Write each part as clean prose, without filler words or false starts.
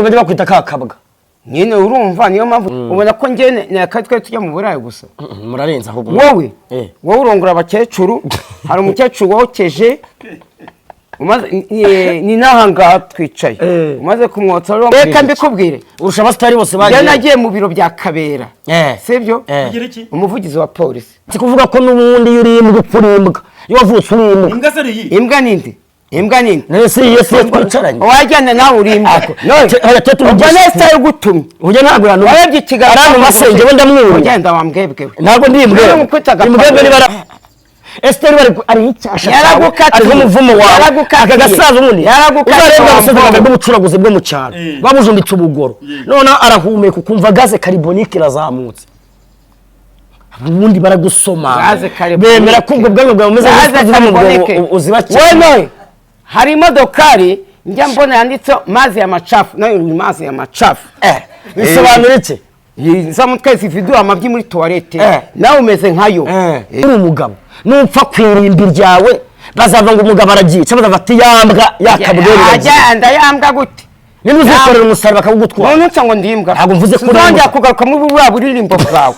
bajya bakwita kakabwa nyine urumva niyo mpamvu ubona ko njye nakatwe tujya mu burayi gusa murarenza ahubwo wowe urongora abakecuru hari umukecuru wokeje ni nahanga twicaye umaze kumwotsa reka mbikubwire urusha abasitari bose bagiye nagiye mu biro bya Kabera sibyo umuvugizi wa polisi kuvuga ko nubundi yurimbwa kurimbwa iyo wavutse urimbwa imbwa ninde imbwa ninde nese yese twicaranye wajyana nawe urimbwa none yo gutumye ujye ntabwo yantu wabye ikigarano masenge wenda mwuru ugenda wambwebwe ntabwo ndimbwe imbwebwe nibara Esther ari icyasha ari umuvumo wawe aka gasaza ubundi uzarenga gusoza bw'ubucuraguzi bwo mu cyaro babujumbitse ubugoro none arahumeka ukumva gaze carbonique irazamutse ubundi baragusoma bemera ko ubwo bwanyu bwawe umeze nk'ubwo uzibakira wewe hari imodokari njya mbona yanditse mazi ya machafu nayo ni mazi ya machafu bisobanura iki zamutwese video amabyi muri toilette nawe umeze nkayo uri umugabo nupfa kwirimbi ryawe bazava ngo umugabo aragica bazafata yambwa yakabugeri agenda yambwa gute niba uzikorera umusaraba akagutwara none nca ngo ndimbwa ntabwo mvuze kuri nzongera kugaruka mu buririmbo bwawe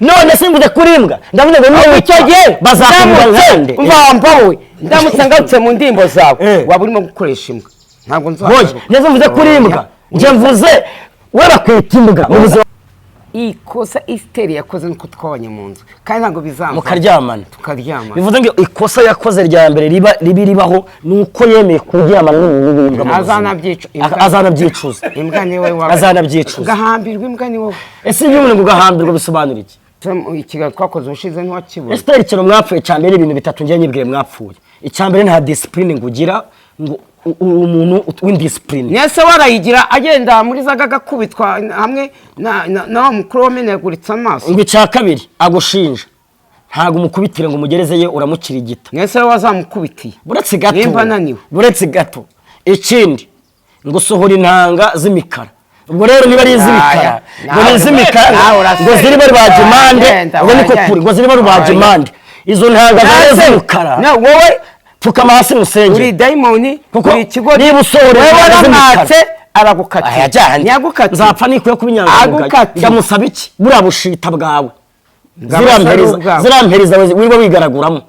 none simvuze kuri imbwa ndavuze ngo niba icyo gihe bazakumva nkande mvambawe ndamutse ngarutse mu ndimbo zawe waba urimo gukoresha imbwa ntabwo nzongera neza mvuze kuri imbwa nje mvuze warakwita imbwa ikosa Esther yakoze nuko twabanye mu nzu kandi ntabwo bizamba mukaryamana bivuze ngo ikosa yakoze rya mbere ribaho nuko yemeye kuryamana n'ubumbwa azanabyicuza imbwa ni wowe azanabyicuza gahambirwa imbwa ni wowe ese iyo umuntu gahambirwa bisobanura iki ikiga twakoze ushize ntiwakibura Esther ikintu mwapfuye cyambere ibintu bitatu ngiye nyibwiye mwapfuye icyambere nta discipline ngugira ngo umuntu w'indiscipline nese warayigira agenda muri zagaga kubitwa hamwe na mukuru wamenaguritse amaso ngo icya kabiri agushinja ntago umukubitire ngo umugerezeye uramukira igita nese wazamukubitiye buretse gato nimba naniwe buretse gato ikindi ngo sohora intanga z'imikara ubwo rero niba ari iz'imikara ngo n'iz'imikara ngo ziri bari bajimande ngo niko kuri ngo ziri bari bajimande izo ntanga z'imikara na wowe pfukama hasi musenge uri daimoni kuri ikigo niba usohora waramwatse aragukatiye ntiyagukatiye nzapfa nikuye kubinyanga ndamusaba iki buriya bushita bwawe zirampereza wiba wigaraguramo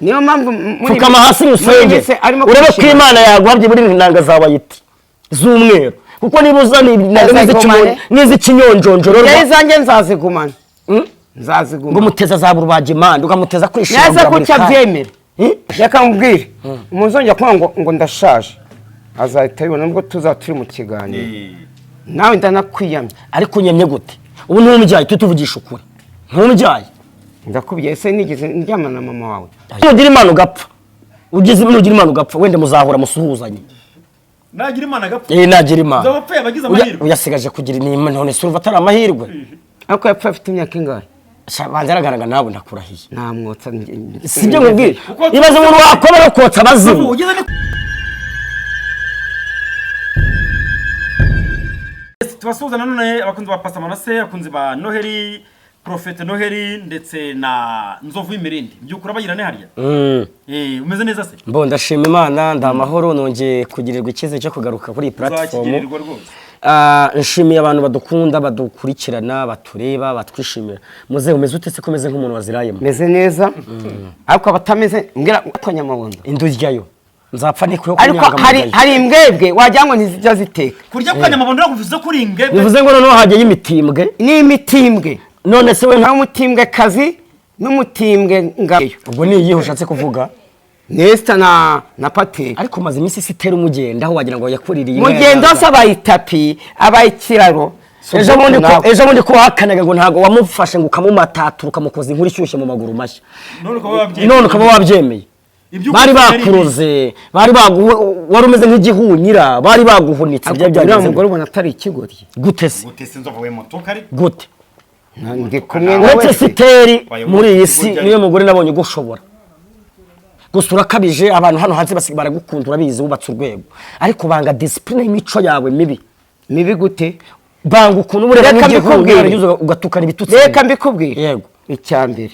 niyo mpamvu pfukama hasi musenge urebe ko Imana yaguhabye buri ntanga zawe ayiti z'umweru kuko niba uzana n'iz'ikinyonjonjoro izanjye nzazigumana ngo muteza za burubagimande ukamuteza kwishima neza ko cyabyemera yakamubwire umuzongera kuvuga ngo ndashaje azahita yibona nubwo tuzaturi mu kiganiro nawe ndanakwiyamye ariko unyemye gute ubu ntumujyaye tuvugisha ukuri ntumujyaye ndakubwiye ese nigeze ndyamana na mama wawe nugira Imana ugapfa ugize nugira Imana ugapfa wende muzahura musuhuzanye nagira Imana agapfa nagira Imana uzabapfa bagize amahirwe uyasigaje kugira inima none surva atari amahirwe ariko yapfa afite imyaka ingahe banza aragaranga nawe ndakurahiye namwotsa sibyo nkubwira ibaze umuntu wakora no kotsa abazimu tubasuhuza nanone abakunzi ba Pastor Manase abakunzi ba Noheli Prophet Noheli ndetse na Nzovu imirindi byukura bagirane hariya umeze neza se mbo ndashima Imana ndamahoro nongeye kugirirwa ikize cyo kugaruka kuri platform nshimiye abantu badukunda badukurikirana batureba batwishimira muze umeze utese komeze nk'umuntu wazirayemo meze neza ariko abatameze ngira kwanyamabondo induryayo nzapfa nikuye ariko hari imbwebwe wajyango ntizijya ziteka kurya kwanyamabondo nakuvuze kuri imbwebwe bivuze ngo noneho hagiye imitimbwe ni imitimbwe none se we nta mutimbwe kazi n'umutimbwe ngayo ubwo ni iyihe ushatse kuvuga Nesta na Pateri ariko maze imisi sitera umugenda aho wagira ngo yakuririye mugenda se abayitapi abayikiraro ejo bundi ko hakanaga ngo ntago wamufashe ngo ukamumatatu ukamukoza inkuru ishyushye mu maguru mashya none ukaba wabyemeye bari bakuroze bari wari umeze nk'igihunyira bari baguhunitse bya byagenze ngo rubona atari ikigori gute se Nzovu we moto kari gute ndi kumwe nawe uretse siteri muri iyi si niyo mugore nabonye gushobora gusura kabije abantu hano hanze baragukunda urabizi ubatse urwego ariko banga discipline y'imico yawe mibi gute banga ukuntu bureka n'igihungira ugatukana ibitutsi reka mbikubwire yego icyambere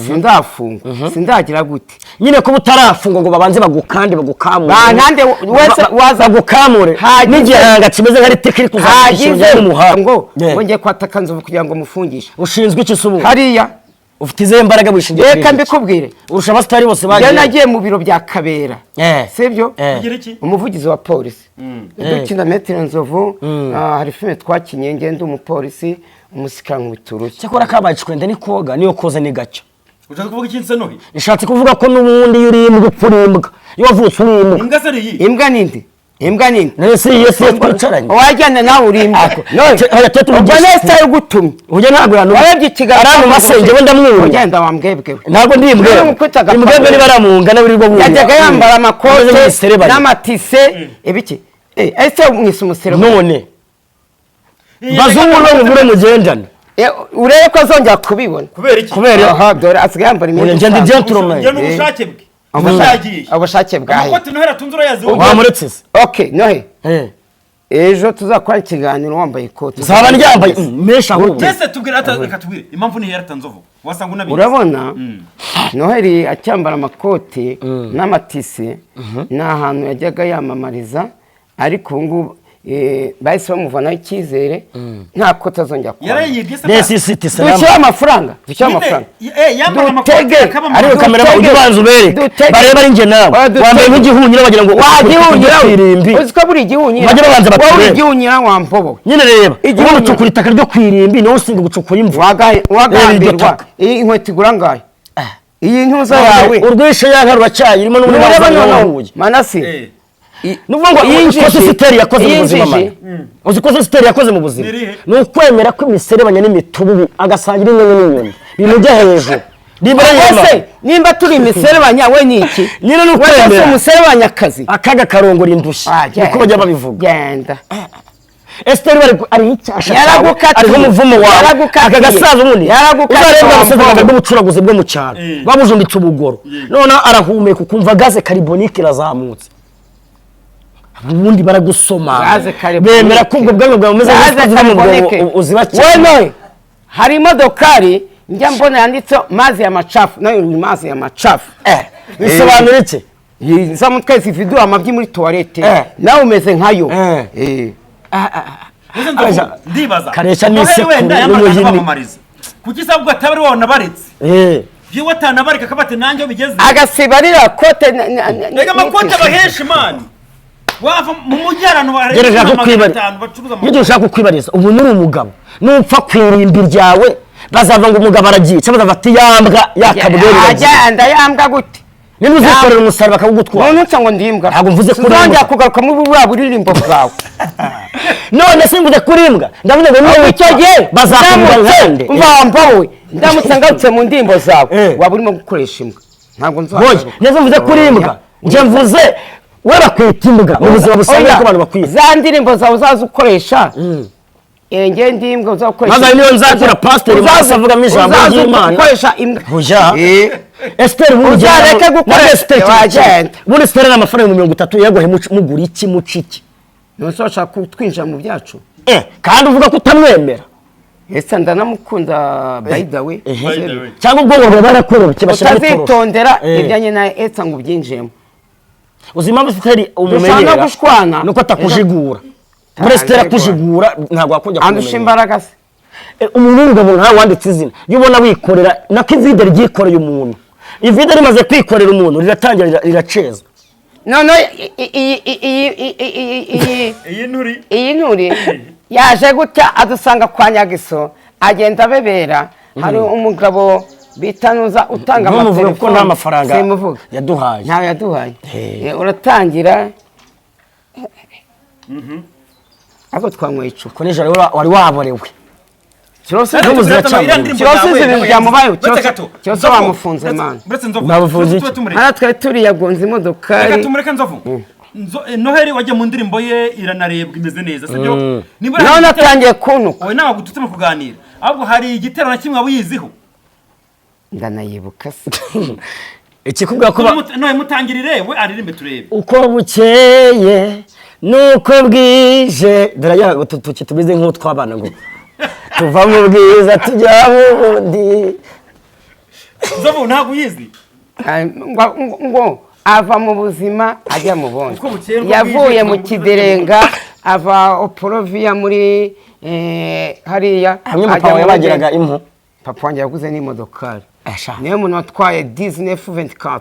sindafungwa sindagira gute nyine ko butarafungwa ngo babanze bagukande bagukamure nande wese waza gukamure n'igihanga kimeze nka riteke kuzakishije n'umuhanga ngo ngiye kwataka Nzovu kugira ngo mufungishe ushinzwe iki subu hariya ufite izihe mbaraga wishingiye reka mbikubwire urusha abasitari bose bagiye nagiye mu biro bya Kabera sibyo umuvugizi wa polisi dukina metero Nzovu hari filime twakinye ngende umupolisi umusikanga bituru cyakora kabaye kwende ni koga niyo koza ni gacyo ushaka kuvuga iki Noheli nishatse kuvuga ko nubundi yurimbwa upfurimbwa iyo wavutse urimbwa imbwa se iyi imbwa ninde nese yesi twicaranye wajyana nawe urimbwa oya tetu Manase ari gutumye uje ntabwo yantu wabye kigali ari mu masenge wenda mwuru ugenda wambwebwe ntabwo ndi imbwebwe ni baramunga nabirirwa mwuru yajyaga yambara amakote n'amatise ibiki ese mwise umusere none bazungu no mugure mugendana urebe ko azongera kubibona kubera iki aha dore asigaye yambara imyenda ngende gentleman njye n'ubushake bwe ubushake bwahe amakoti Noheli atunze urayazi wamuretse okay Noheli ejo tuzakora ikiganiro wambaye ikoti zaba ryambaye mesha ahubwo ese tubwira atubwire impamvu ni yarata Nzovu wasanga unabizi urabona Noheli acyambara amakoti n'amatisi n'ahantu yajyaga yamamariza ariko ubu bahise bamuvanaho icyizere nta koti azongera dushyira amafaranga ariyo kamera ujye ubanza ubereke bareba ari njye nawe wambaye nk'igihunyira bagira ngo wagihunyira uzi ko buri igihunyira bajya babanza bakurebe igihunyira wampobo nyine reba ubu ucukura itaka ryo kwirimbi niwo usinga gucukura imvu wagambirwa iyi inkweto igura ngayo iyi ntuza yawe urwishe yanka ruracyayi irimo n'ubundi bavuye Manase nuvuga ngo iyi siteri yakoze mu buzima mama uzi ko siteri yakoze mu buzima ni ukwemera ko imiserebanya n'imitubu agasangira imwe n'inyoni bimujya hejuru nimba turi imiserebanya we niki nyine ni ukwemera umuserebanya akazi akaga karongora indushyi niko bajya babivuga genda Esther ari icyasha ari umuvumo wawe aka gasaza ubundi uzarenga abasaza b'ubucuraguzi bwo mu cyaro babujumbitse ubugoro none arahumeka ukumva gaze carbonique irazamutse ubundi baragusoma bemera ko ubwo bwanwa bwawe umeze nk'uko mu bwonko uzibakira we hari imodokari njya mbona yanditseho mazi ya macafu nayo ni mazi ya macafu bisobanura iki za mutwe zividuha amabyi muri toilette nawe umeze nkayo ndibaza karesha n'isekuru n'umuhini kuki sabwo atabari wabona baretse iyo watanabarika akabate nanjye bigeze agasibarira kote nega amakote abaheshi mani wava mu mujyarano bareka iyo ushaka kukwibariza ubu ni umugabo nupfa kwirimbi ryawe bazava ngo umugabo aragiye cyangwa bati yambwa yakabugeri agenda yambwa gute niba uzikorera umusaraba akagutwara none ngo ndimbwa ntabwo mvuze kuri nzongera kugaruka mu buririmbo bwawe none simvuze kuri imbwa ndavuze ngo niba icyo gihe bazakumva nkande mvawe ndamutse ngarutse mu ndimbo zawe waba urimo gukoresha imbwa ntabwo nzongera neza mvuze kuri imbwa njye mvuze we bakwita imbwa mu buzima busanzwe ko abantu bakwiye za ndirimbo zawe uzaza ukoresha nge ndimbwa uzakoresha maze niyo nzakira pastor Manase avugamo ijambo ry'Imana ukoresha imbwa buja Esther uzareke gukoresha wagenda muri Esther n'amafaranga 30 yagohe mugura iki muciki nose washaka kutwinjira mu byacu kandi uvuga ko utamwemera ese ndanamukunda by the way cyangwa ubwo ngo barakorera kibashaka utazitondera ibyanye na Esther ngo byinjemo uzima bifitari umumenyera nuko atakujigura muri Esther kujigura ntabwo akujya kumenya andusha imbaraga se umuntu w'umugabo nta wanditse izina iyo ubona wikorera nako ivide ryikoreye umuntu ivide rimaze kwikorera umuntu riratangira riraceza none iyi nturi yaje gutya adusanga kwa Nyagiso agenda abebera hari umugabo bitanuza utanga amafaranga ko nta mafaranga yaduhaye nta yaduhaye uratangira abo twanyweye icupa nijoro wari waborewe kirose ibintu byamubayeho kirose bamufunze mana bamufunze iki hano twari turi yagonze imodokari reka tumureke Nzovu Noheli wajya mu ndirimbo ye iranarebwa imeze neza sibyo none atangiye kuntuka wowe ntabwo tutuma kuganira ahubwo hari igitero na kimwe wiyiziho ndanayibuka se ikikubwira ko none mutangirire we aririmbe turebe uko bukeye nuko bwije dore tuki tumeze nk'utwabana ngo tuva mu bwiza tujya mu bundi Nzovu ntabwo uyizi ngo ava mu buzima ajya mu bundi Uko bukerwa yavuye bwije, mu ngo kiderenga ava oporoviya muri hariya hamwe papa wawe yabagiraga impu papa wanjye yaguze n'imodokari asha niyo muntu watwaye 1924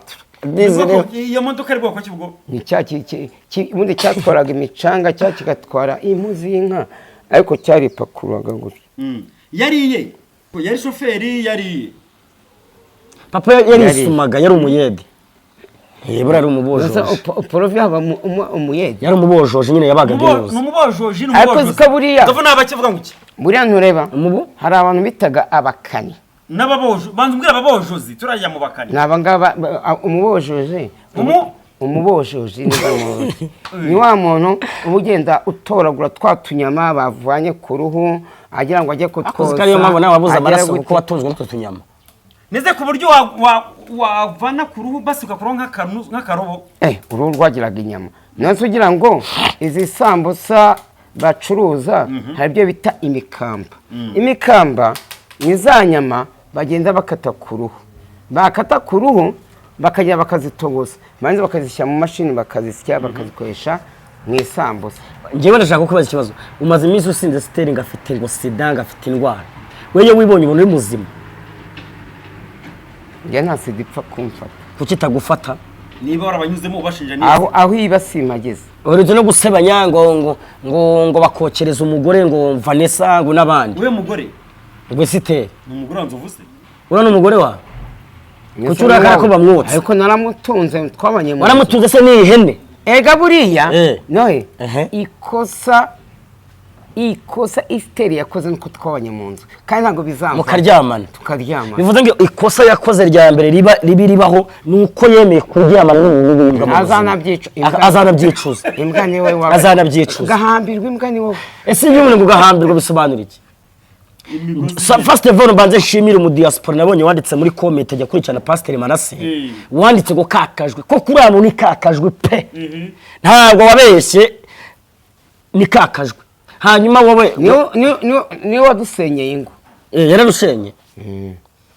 iyo modoka ari bwoko kibwo ni ubundi cyatwaraga imicanga cya kigatwara impu z'inka ariko cyaripakurwaga gutya yariye yari shoferi yariye papa yarisumaga yari umuyede buriya ari umubojoje oporoviya haba umuyede yari umubojoje nyine yabaga neza ni umubojoje ariko ziko buriya Nzovu naba kivuga ngo iki buriya ntureba hari abantu bitaga abakani n'ababojo banza umbwira ababojozi turajya mu bakani nabangaba umubojoje umubojoje ni wa muntu uba ugenda utoragura twa tunyama bavanye ku ruhu agira ngo ajye kutwoza ariyo mpamvu nawe wabuze amaraso kuko watunzwe n'utwo tunyama neze ku buryo wavana ku ruhu basi ugakuraho nk'akarobo uruhu rwagiraga inyama nonese ugira ngo izi sambusa bacuruza hari ibyo bita imikamba imikamba ni za nyama bagenda bakata ku ruhu bakata ku ruhu bakajya bakazitogosa maze bakazishyira mu mashini bakazisya bakazikoresha mu isambusa ngewe ndashaka kukubaza ikibazo umaze iminsi usinze siteri ngafite ngo sida ngafite indwara wewe wibonye ubona uri muzima njye nta sida ipfa kumfata kuki itagufata niba warabanyuzemo ubashinja neza aho ibasima ageze uretse no gusebanya ngo bakokereza umugore ngo Vanessa ngo n'abandi we mugore ngo siteri ni umugore wa Nzovu se ura n'umugore wa kuki urakara ko bamwotsa ariko naramutunze twabanye mu waramutunze se ni ihene ega buriya nohe ikosa isiteri yakoze nuko twabanye mu nzu kandi ntabwo bizamva mukaryamana tukaryamana bivuze ngo ikosa yakoze rya mbere ribaho nuko yemeye kuryamana n'umuntu azanabyicuza imbwa ni wowe azanabyicuza gahambirwa imbwa ni wowe ese iyo umuntu gahambirwa bisobanura iki first of all mbanze nshimire mu diaspora nabonye wanditse muri comment ajya kurikirana Pastor Manase wanditse ngo kakajwe ko kuri abo ni kakajwe pe ntabwo wabeshye ni kakajwe hanyuma wowe ni wadusenyeye ingo yararusenye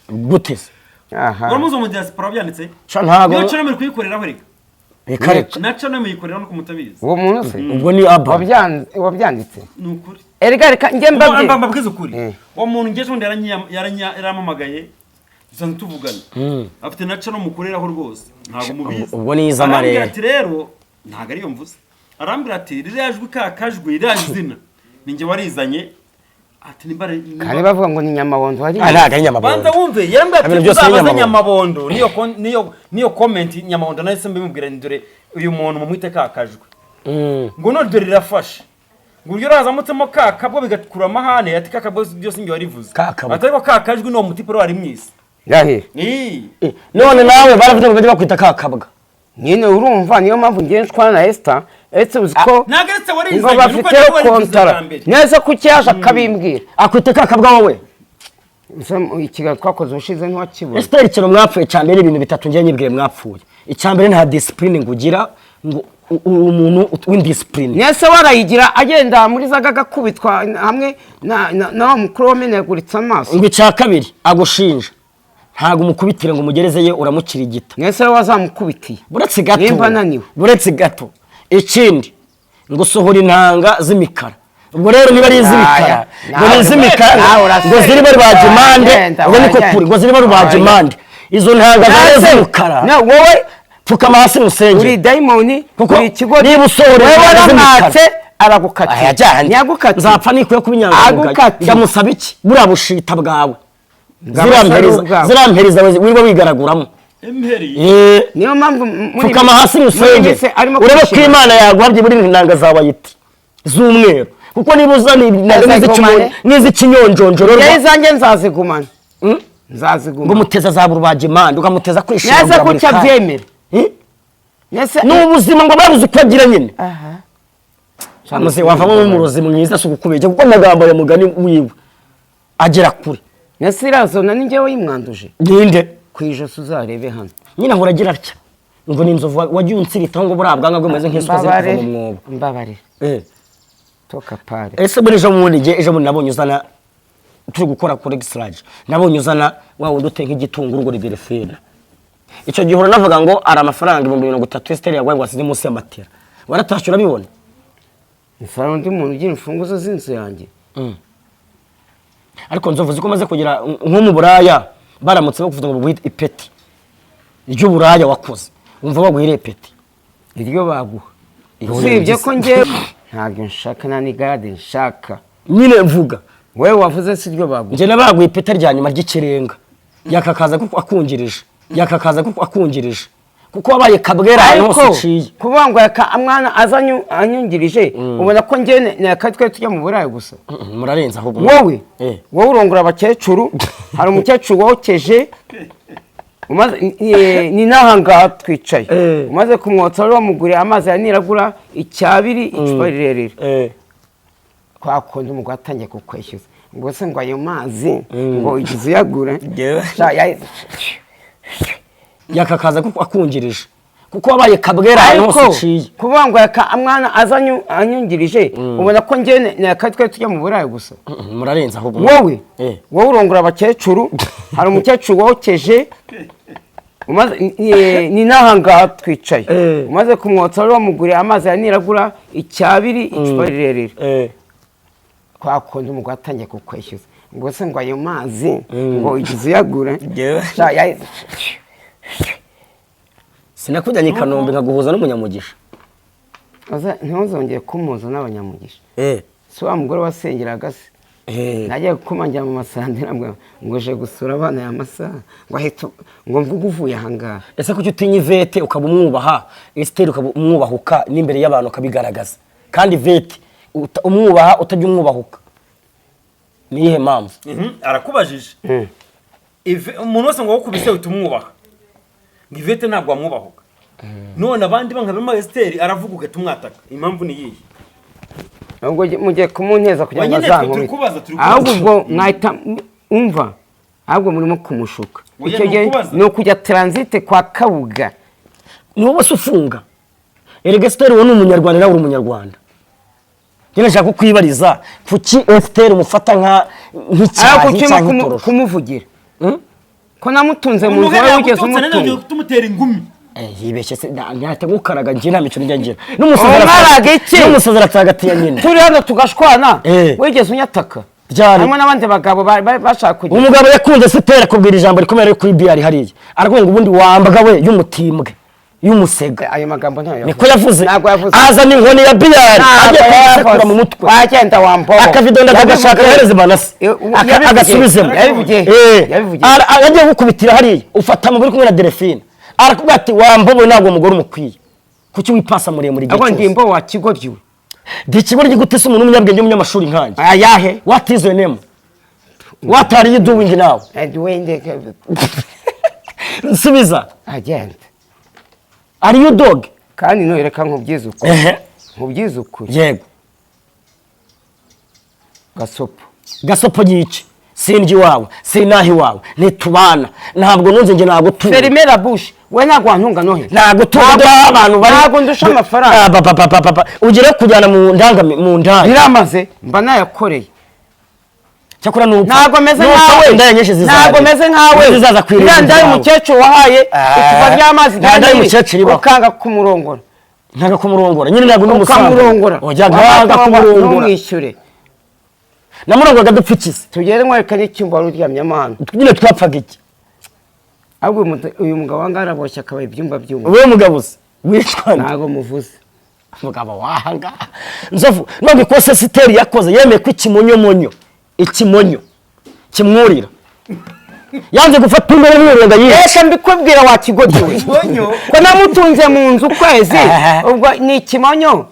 guteze waramuze mu diaspora byanditse ntabwo niyo cyo muri kuyikoreraho reka naco no muyikorera no kumutabizi uwo muntu se ubwo ni aba wabyanditse ni ukuri reka njye mbabwize ukuri uwo muntu ngeje undi yaramamagaye dusanzwe tuvugana afite naco no mukoreraho rwose ntabwo mubizi ubwo ni izamare ati rero ntabwo ariyo mvuze arambwira ati rirajwe kakajwe rirajizina ninjye warizanye ati nimbare kandi bavuga ngo ni nyamabondo hari ntabwo ari nyamabondo banza wumve yarambwira ati uzabaza nyamabondo niyo comment nyamabondo nahise mbimubwira ndore uyu muntu mumwite kakajwe ngo no dore rirafashe ngo uryo razamutsemo kakabwo bigakura amahane ati kakabwo byose ngiye warivuze atari kakajwe no muti pro ari mwisi yahe none nawe baravuze ngo bakwita kakabwa nyine urumva niyo mpamvu ngiye nshwana na Esther etse uziko nageretse warizanye ngo bafite kontara neza ku cyasha kabimbwira akwite kakabwa wowe ikiga twakoze ushize ntiwakibura Esther ikiro mwapfuye cyambere ibintu bitatu ngiye nyibwiye mwapfuye icyambere nta discipline ngugira ngo umuntu w'indiscipline nese warayigira agenda muri zagaga kubitwa hamwe na mukuru wameneguritse amaso ngo icya kabiri agushinja ntago umukubitire ngo umugerezeye uramukirigita nese wazamukubitiye buretse gato nimba naniwe buretse gato ikindi ngo sohora intanga z'imikara ubwo rero niba ari iz'imikara ngo ni iz'imikara ngo ziri bari bajimande ubwo niko kuri ngo ziri bari bajimande izo ntanga z'imikara na wowe pfukama hasi musenge uri daimoni kuko niba usohora waramwatse aragukatiye ntiyagukatiye nzapfa nikuye kubinyangamugayo ndamusaba iki buriya bushita bwawe ziramperiza wiba wigaraguramo niyo mpamvu pfukama hasi musenge urebe ko Imana yaguhabye buri ntanga zawe ayiti z'umweru kuko niba uzana n'iz'ikinyonjonjoro izanjye nzazigumana ngo muteza za burubagimande ukamuteza kwishira neza ko cyabyemera n'ubuzima ngo babuze uko agira nyine muze wavamo umurozi mwiza si ukukubeshya kuko amagambo ya mugani wiwe agera kure nese irazona ni njyewe yimwanduje ninde ku ijosi uzarebe hano nyine ahora agira atya ngo ni Nzovu wagiye unsiritaho ngo buriya bwanga bwemeze nk'isuka ziri kuva mu mwobo mbabarira toka pare ese muri ejo bundi nabonye uzana turi gukora kuri extraje nabonye uzana wa wundi uteye nk'igitunguru ngo delphine icyo gihe navuga ngo ari amafaranga 30 Esther yagwaye ngo asize munsi y'amatera waratashyura bibone Nsara undi muntu ugira imfunguzo z'inzu yanjye ariko Nzovu zikomaze kugira nko mu buraya baramutse bakuvuga ngo buhita ipeti iryo buraya wakoze umva baguhire ipeti iryo baguha usibye ko ngewe ntabwo nshaka na ni garde nshaka nyine mvuga wewe wavuze si ryo baguha nje nabaguye ipeta rya nyuma ry'ikirenga yakakaza kuko akungirije kuko wabaye kabwera hose ciye kubangwa amwana azanyu anyungirije ubona ko nge nakatwe tujya mu burayi gusa murarenza ahubwo wowe urongora abakecuru hari umukecuru wokeje umaze ni nahanga twicaye umaze kumwotsa rero wamuguriye amazi yaniragura icyabiri icupa rirerire kwakonde umugwa atangiye kukwishyuza ngo se ngo ayo mazi ngo igize yagura yakakaza kuko akungirije kuko wabaye kabwera hose ciye kubangwa amwana azanyu anyungirije ubona ko nge nakatwe tujya mu burayi gusa murarenza ahubwo wowe urongora abakecuru hari umukecuru wokeje umaze ni nahanga twicaye umaze kumwotsa rero wamuguriye amazi yaniragura icyabiri icupa rirerire kwakonde umugwa atangiye kukwishyuza ngo se ngo ayo mazi ngo igize yagura sinakujyanye Kanombe nkaguhuza n'umunyamugisha ntuzongeye kumuza n'abanyamugisha si wa mugore wasengeraga se nagiye kumangira mu masandira ngo je gusura abana ya masaha ngo ahita ngo mvuge uvuye ahangaha ese kuki utinya Ivete ukaba umwubaha Esther ukaba umwubahuka n'imbere y'abantu ukabigaragaza kandi Ivete umwubaha utajya umwubahuka niyihe mpamvu arakubajije umuntu wese ngo wakubise utumwubaha Ivete ntabwo amwubahuka none abandi bankabemo Esther aravuga ugatumwataka impamvu ni yiyi ahubwo mugiye kumunteza kugira ngo azankomite ahubwo ubwo mwahita umva ahubwo murimo kumushuka icyo gihe ni ukujya transite kwa Kabuga niwo wese ufunga erega Esther uwo ni umunyarwanda nawe uri umunyarwanda njye nashaka kukwibariza kuki Esther umufata nk'icyahi cyangwa kumuvugira ko namutunze mu nzu wawe ugeze umutungo tumutera ingumi yibeshye se nyate gukaraga njye nta mico njya n'umusaza aratagatiye nyine turi hano tugashwana wigeze unyataka harimo n'abandi bagabo bashaka kugira umugabo yakunze Esther kubwira ijambo rikomeye kuri BR hariya aravuga ngo ubundi wambwa we y'umutimbwe y'umusega ayo magambo ntayo niko yavuze aza n'inkoni ya BR agiye kusekura mu mutwe wagenda wambobo akavidonda agashaka hereze Manase agasubizemo agiye gukubitira hariya ufata mu buri kumwe na Delphine arakubwira ati wambobo ntabwo umugore umukwiye kuki wipasa muremure igihe cyose ndimbo wa kigoryiwe dikigoryi gute se umuntu w'umunyabwenge w'umunyamashuri nkanje ayahe what is your name what are you doing now doing nsubiza agenda are you dog kandi noyereka nkubyiza ukuri yego gasopo yici sinji wawe sinahi wawe nitubana ntabwo nunze nge ntabwo tu Ferimera Bush we ntabwo wantunga nohe ntabwo tuba abantu bari ntabwo ndusha amafaranga ugire kujyana mu ndanga mu ndaya biramaze mba nayakoreye cyakora nuko ntabwo meze nkawe ntabwo meze nkawe zizaza kwirira ndaya umukecuru wahaye icupa ry'amazi ndaya umukecuru iba ukanga kumurongora ntaga kumurongora nyine ntabwo n'umusamurongora ojya ganga kumurongora mwishyure namurongoraga dupfikize tugere nkwerekanye icyumba wari uryamye amahano nyine twapfaga iki ahubwo uyu mugabo wanga araboshye akabaye ibyumba by'umwe wowe mugabo se wishwa ntabwo muvuze mugabo wahanga Nzovu none ko Esther yakoze yemeye ko ikimonyo kimwurira yanze gufata imbere y'urenga yesha mbikubwira wa kigodiwe ko namutunze mu nzu kwezi ubwo ni ikimonyo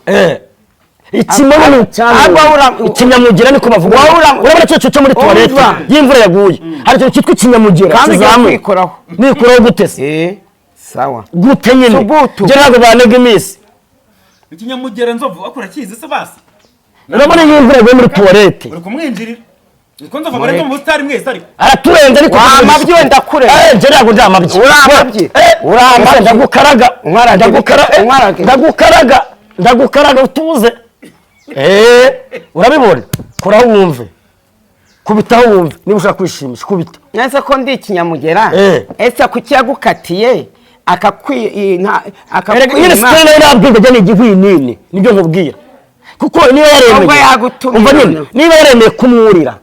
ikimonyo ikinyamugira niko bavuga urabona cyo cyo muri toilette y'imvura yaguye hari cyo cyitwa ikinyamugira kandi kwikoraho nikuraho gute se sawa gute nyine je ntabwo banega imisi ikinyamugira Nzovu akora kizi se basi urabona y'imvura yaguye muri toilette uri kumwinjirira niko Nzovu bare mu stari mwese ariko araturenze ariko amabyo ndakure je ntabwo ndamabye uramabye ndagukaraga utuze urabibona koraho wumve kubitaho wumve niba ushaka kwishimisha kubita nese ko ndi ikinyamugera ese kuki yagukatiye nyine sitari nayo nabwirwa jya ni igihwinini nibyo nkubwira kuko niba niba yaremeye kumwurira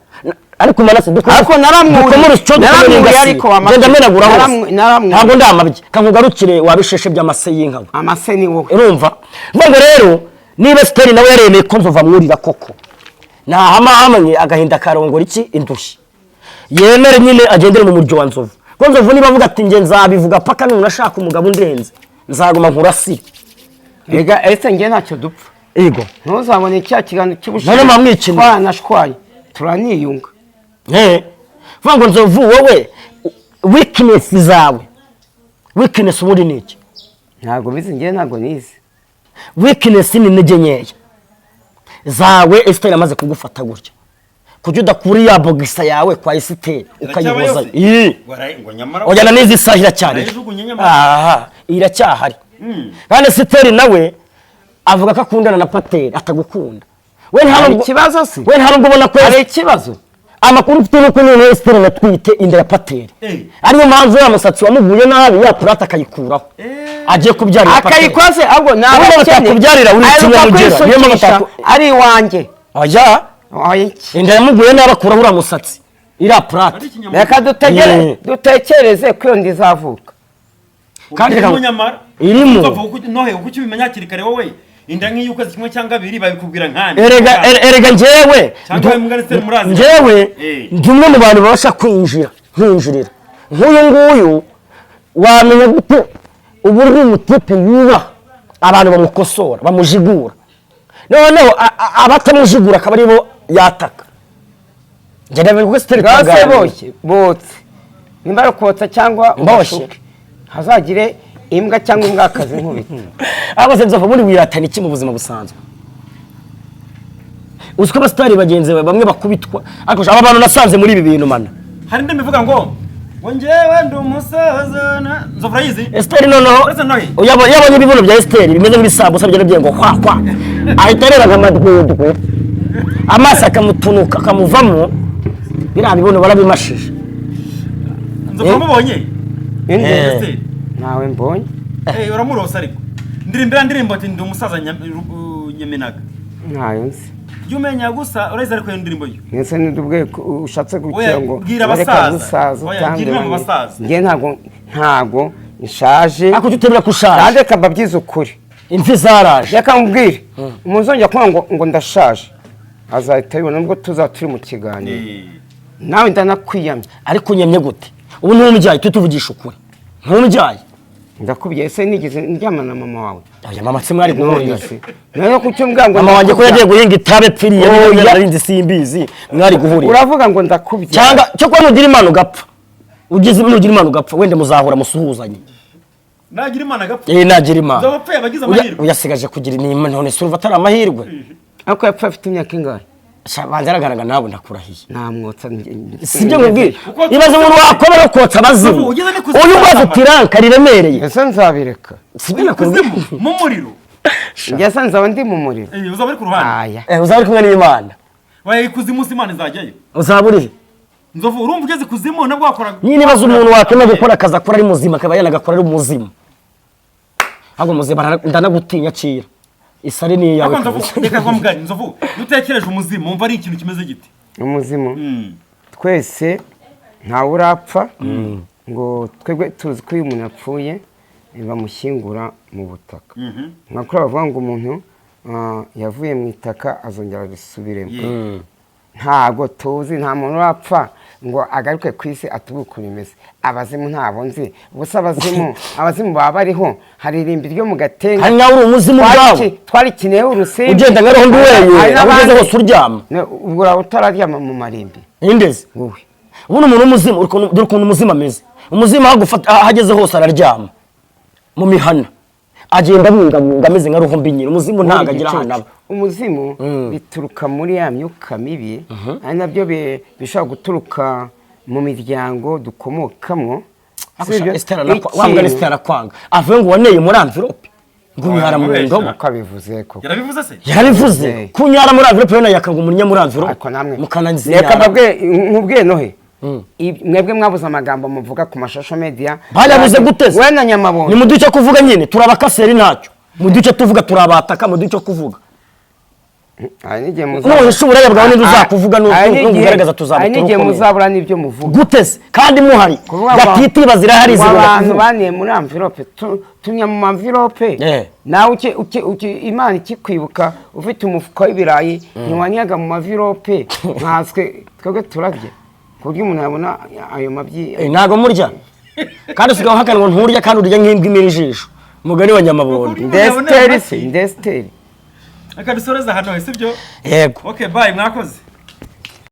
ariko Manase ariko naramwuriye ariko genda menaguraho ntabwo ndamabye kankugarukire wabisheshe by'amase y'inka amase ni wowe urumva ngo rero niba sitari nawe yaremeye ko nzova mwurira koko ntahamanye agahinda karongora iki indushyi yemere nyine agendere mu muryo wa Nzovu ko Nzovu niba avuga ati nge nzabivuga paka n'umuntu ashaka umugabo undenze nzaguma nkurasi ega ese nge ntacyo dupfa ego ntuzabone cya kiganiro cy'ubushake twanashwaye turaniyunga vuga ngo Nzovu wowe weakness zawe weakness ubundi ni iki ntabwo bizi nge ntabwo nizi weakness ni intege nkeya zawe Esther amaze kugufata gutya kujya udakuri ya bogisa yawe kwa Esther ukayiboza ojyana n'izi sahira cyane iracyahari kandi Esther nawe avuga ko akundana na Pateri atagukunda we ntabwo ubona ko ari ikibazo amakuru ufite nuko nyine Esther natwite inda ya Pateri ariyo mpamvu ya musatsi wamuguye nabi ya purata akayikuraho agiye kubyarira Pateri akayikoze ahubwo nawe batakubyarira uri kinyamugera niyo mpamvu ari iwanjye oya inda yamuguye nabi akuraho uriya musatsi iriya purata reka dutekereze ko iyo ndizavuka kandi irimo nohe uko ukibimenya hakiri kare wowe inda nk'iy'ukwezi kimwe cyangwa abiri babikubwira nkane erega njyewe ndi umwe mu bantu babasha kwinjirira nk'uyu nguyu wamenya gute uburyo umutipe yubaha abantu bamukosora bamujigura noneho abatamujigura akaba aribo yataka njye ndabona ko Esther botse nimba ari kotsa cyangwa mboshe hazagire imbwa cyangwa imbwakazi nkubita abaze Nzovu muri wiratana iki mu buzima busanzwe uziko abasitari bagenzi bamwe bakubitwa ariko aba bantu nasanze muri ibi bintu mana hari indi mivuga ngo njyewe ndi umusaza Nzovu rayizi Esther noneho yabonye ibibuno bya Esther bimeze nk'ibisambusa byane ngo kwa ahita rera nkamadwedwe amasa akamutunuka akamuvamo biriya bibuno barabimashije Nzovu mubonye Esther nawe mbonye uramurosa ariko ndirimbo ati ndi umusaza nyemenaga ntayo nzi yumenya gusa urayize ariko iyo ndirimbo yo nese ndubwe ushatse gukira ngo bwira abasaza gira mu basaza nge ntago nshaje ako tutemera kushaje kandi kababyiza ukuri imfi zaraje reka mubwire umuzongera kuvuga ngo ndashaje azahita yibona nubwo tuzaturi mu kiganiro nawe ndanakwiyamye ariko nyemye gute ubu ntumujyaye tuvugisha ukuri ntumujyaye ndakubwiye ese nigeze ndyamana na mama wawe aya mama se mwari guhurira nayo kucyo mbwa ngo mama wanjye ko yagiye guhinga itabe pfiriye yarinze simbizi mwari guhurira uravuga ngo ndakubye cyangwa cyo kwa nugira imana ugapfa ugize nugira imana ugapfa wende muzahura musuhuzanye nagira imana agapfa nagira imana uzabapfa bagize amahirwe uyasigaje kugira inima none surva atari amahirwe ako yapfa afite imyaka ingahe banza aragaranga nawe ndakurahiye ntamwotsa sibyo nkubwira ibaze umuntu wakora no kotsa abazimu uyu mwazi tiranka riremereye ese nzabireka sibyo nakubwiye mu muriro ngese nzaba ndi mu muriro uzaba uri ku ruhande uzaba uri kumwe n'Imana waye kuzimu Imana izajyayo uzaba uri Nzovu urumva ugeze kuzimu nabwo wakora nyine ibaze umuntu wakema gukora akazi akora ari muzima akaba yanagakora ari umuzimu ahubwo muzima ndanagutinya cira isari ni yawe reka kwa mugani Nzovu utekereje umuzimu umva ari ikintu kimeze giti umuzimu twese ntawe urapfa ngo twebwe tuzi ko uyu muntu yapfuye bamushyingura mu butaka nkakora bavuga ngo umuntu yavuye mu itaka azongera risubiremo ntago tuzi nta muntu urapfa ngo agaruke ku isi atubure ukuntu imeze abazimu ntabo nzi ubusa abazimu baba bariho hari irimbi ryo mu gatenga hari nawe uri umuzimu bwawe twarikineye urusimbi ugenda nka roho nduweye aho ugeze hose uryama ubwo uraho utararyama mu marimbi indeze wowe ubundi umuntu w'umuzimu dore ukuntu umuzimu ameze umuzimu aho ageze hose araryama mu mihana agenda abungabunga ameze nka roho mbinyira umuzimu ntabwo agira ahantu aba umuzimu bituruka muri ya myuka mibi ari nabyo bishobora guturuka mu miryango dukomokamo wambwa Esther kwanga avuye ngo waneye muri envelope ngunyara mu ndobo uko abivuze koko yarabivuze se yarabivuze kunyara muri envelope yo yakanga umunya muri envelope ariko namwe mukananzira reka mbabwe nkubwiye Nohe mwebwe mwabuze amagambo muvuga ku mashusho media bayabuze guteze we na Nyamabondo ni muduce kuvuga nyine turabakaseri ntacyo muduce tuvuga turabataka muduce kuvuga nige no ishubura bwawe n'indi uzakuvuga n'ugaragaza tuzabutira nige muzabura n'ibyo muvuga guteze kandi muhari gatiti bazira hari abantu baniye muri envelope tumya mu envelope nawe uke Imana ikikwibuka ufite umufuko w'ibirayi ntiwanyaga mu envelope nkaswe twebwe turabye kurya umuntu yabona ayo mabyi ntago murya kandi usigaho hakanwa nturya kandi urya nk'imbwa imira ijisho mugari wa Nyamabondo ndesteri akabisoreza hano sibyo yego okay bye mwakoze